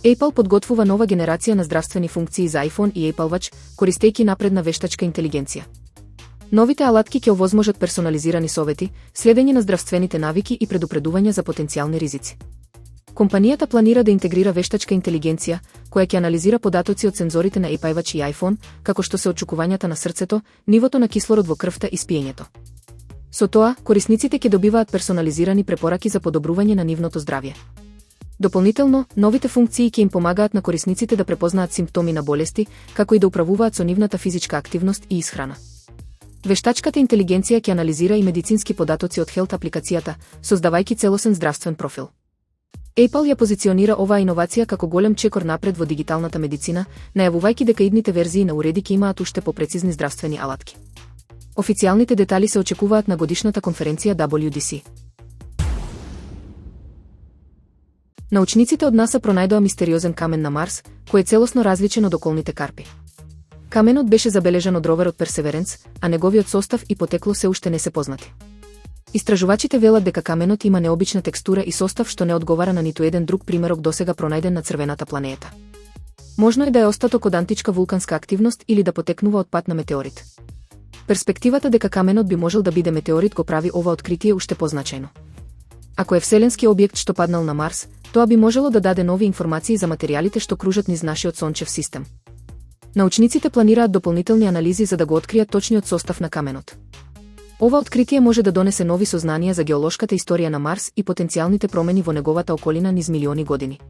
Apple подготвува нова генерација на здравствени функции за iPhone и Apple Watch, користејќи напредна вештачка интелигенција. Новите алатки ќе овозможат персонализирани совети, следење на здравствените навики и предупредување за потенцијални ризици. Компанијата планира да интегрира вештачка интелигенција, која ќе анализира податоци од сензорите на Apple Watch и iPhone, како што се очукувањата на срцето, нивото на кислород во крвта и спиењето. Со тоа, корисниците ќе добиваат персонализирани препораки за подобрување на нивното здравје. Дополнително, новите функции ќе им помагаат на корисниците да препознаат симптоми на болести, како и да управуваат со нивната физичка активност и исхрана. Вештачката интелигенција ќе анализира и медицински податоци од Health апликацијата, создавајќи целосен здравствен профил. Apple ја позиционира оваа иновација како голем чекор напред во дигиталната медицина, најавувајќи дека идните верзии на уреди ќе имаат уште попрецизни здравствени алатки. Официјалните детали се очекуваат на годишната конференција WWDC. Научниците од НАСА пронајдоа мистериозен камен на Марс, кој е целосно различен од околните карпи. Каменот беше забележан од роверот Персеверенс, а неговиот состав и потекло се уште не се познати. Истражувачите велат дека каменот има необична текстура и состав што не одговара на ниту еден друг примерок досега пронајден на црвената планета. Можно е да е остаток од античка вулканска активност или да потекнува од пат на метеорит. Перспективата дека каменот би можел да биде метеорит го прави ова откритие уште позначајно. Ако е вселенски објект што паднал на Марс, тоа би можело да даде нови информации за материјалите што кружат низ нашиот сончев систем. Научниците планираат дополнителни анализи за да го откријат точниот состав на каменот. Ова откритие може да донесе нови сознанија за геолошката историја на Марс и потенцијалните промени во неговата околина низ милиони години.